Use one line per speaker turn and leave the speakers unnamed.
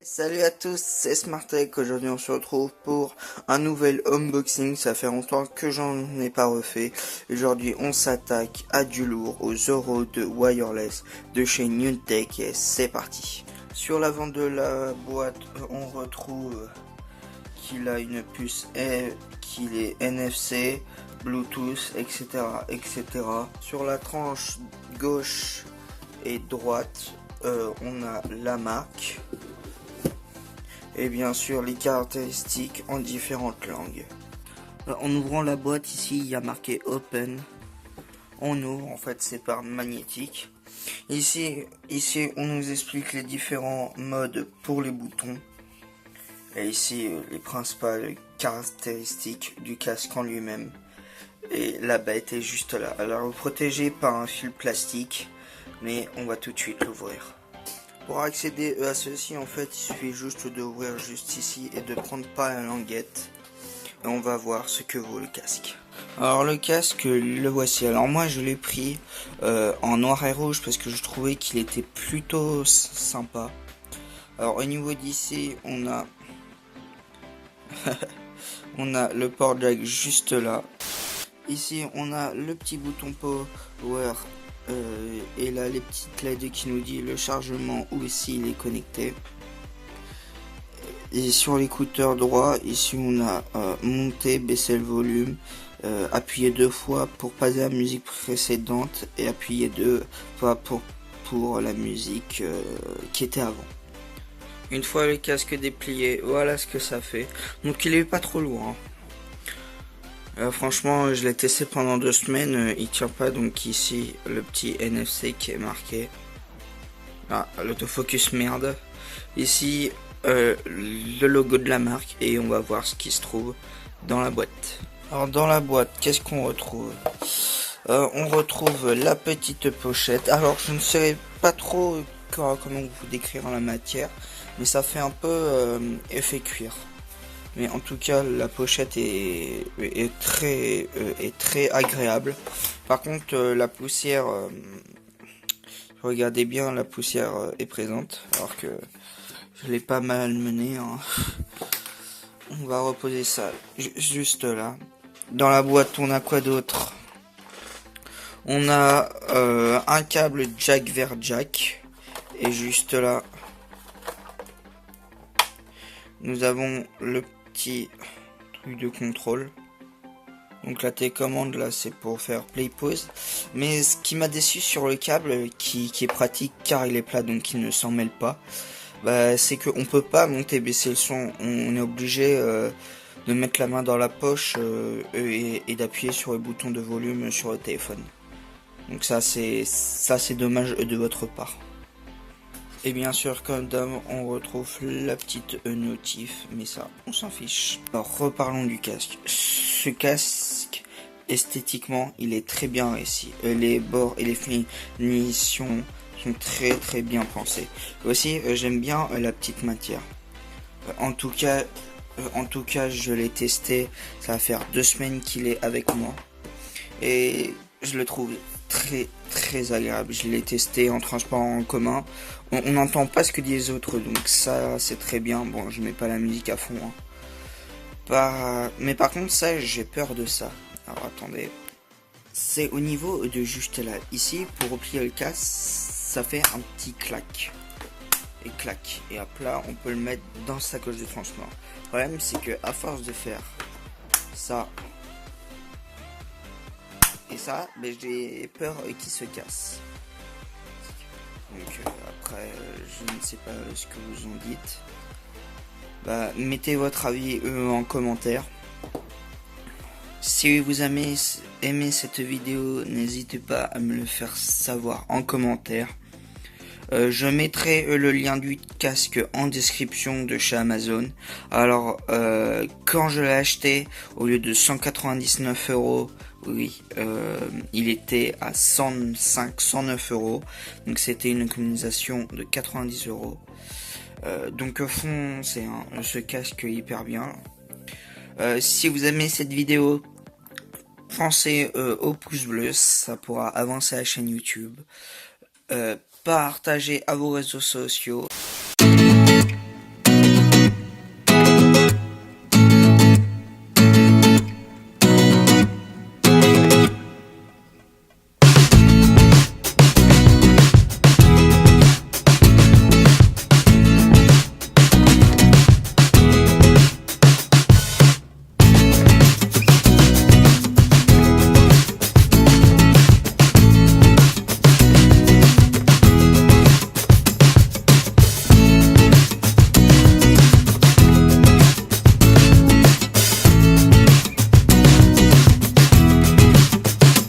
Salut à tous, c'est Smartech. Aujourd'hui on se retrouve pour un nouvel unboxing. Ça fait longtemps que j'en ai pas refait. Aujourd'hui on s'attaque à du lourd, aux Zoro de Wireless de chez Newtek, et c'est parti. Sur l'avant de la boîte on retrouve qu'il a une puce qu'il est NFC, Bluetooth, etc., etc. Sur la tranche gauche et droite on a la marque et bien sûr les caractéristiques en différentes langues. En ouvrant la boîte, ici il y a marqué Open. On ouvre, en fait c'est par magnétique. Ici on nous explique les différents modes pour les boutons. Et ici les principales caractéristiques du casque en lui-même. Et la bête est juste là. Alors protégée par un fil plastique, mais on va tout de suite l'ouvrir. Pour accéder à ceci, en fait, il suffit juste d'ouvrir juste ici et de prendre par la languette. Et on va voir ce que vaut le casque. Alors le casque, le voici. Alors moi je l'ai pris en noir et rouge parce que je trouvais qu'il était plutôt sympa. Alors au niveau d'ici, on a on a le port jack juste là. Ici on a le petit bouton power. Et là les petites LED qui nous dit le chargement où ici il est connecté. Et sur l'écouteur droit, ici on a monter, baisser le volume, appuyer 2 fois pour passer à la musique précédente et appuyer 2 fois pour la musique qui était avant. Une fois le casque déplié, voilà ce que ça fait. Donc il est pas trop lourd, hein. Franchement, je l'ai testé pendant 2 semaines, il tient pas. Donc ici, le petit NFC qui est marqué. Ah, l'autofocus merde. Ici, le logo de la marque et on va voir ce qui se trouve dans la boîte. Alors dans la boîte, qu'est-ce qu'on retrouve? On retrouve la petite pochette. Alors je ne sais pas trop comment vous décrire la matière, mais ça fait un peu effet cuir. Mais en tout cas, la pochette est très agréable. Par contre, la poussière, regardez bien, la poussière est présente, alors que je l'ai pas mal mené, hein. On va reposer ça juste là. Dans la boîte, on a quoi d'autre? On a un câble jack vers jack. Et juste là, nous avons le petit truc de contrôle. Donc la télécommande là, c'est pour faire play pause. Mais ce qui m'a déçu sur le câble, qui est pratique car il est plat, donc il ne s'en mêle pas, bah, c'est qu'on peut pas monter baisser le son. On est obligé de mettre la main dans la poche et d'appuyer sur le bouton de volume sur le téléphone. Donc ça c'est dommage de votre part. Et bien sûr, comme d'hab, on retrouve la petite notif, mais ça, on s'en fiche. Alors, reparlons du casque. Ce casque, esthétiquement, il est très bien réussi. Les bords et les finitions sont très bien pensés. Aussi, j'aime bien la petite matière. En tout cas, je l'ai testé. Ça va faire 2 semaines qu'il est avec moi. Et je le trouve très agréable. Je l'ai testé en transport en commun. On n'entend pas ce que disent les autres, donc ça c'est très bien. Bon, je mets pas la musique à fond, hein. Mais par contre ça, j'ai peur de ça. Alors attendez. C'est au niveau de juste là. Ici, pour replier le casque, ça fait un petit clac. Et clac. Et hop là, on peut le mettre dans sa coche de transport. Le problème, c'est que à force de faire ça et ça, ben, j'ai peur qu'il se casse. Donc après, je ne sais pas ce que vous en dites. Bah, mettez votre avis en commentaire. Si vous aimé cette vidéo, n'hésitez pas à me le faire savoir en commentaire. Je mettrai le lien du casque en description de chez Amazon. Alors, quand je l'ai acheté, au lieu de 199 €, oui, il était à 109 €. Donc c'était une économisation de 90 €. Donc au fond, c'est ce casque hyper bien. Si vous aimez cette vidéo, pensez au pouce bleu, ça pourra avancer la chaîne YouTube. Partagez à vos réseaux sociaux.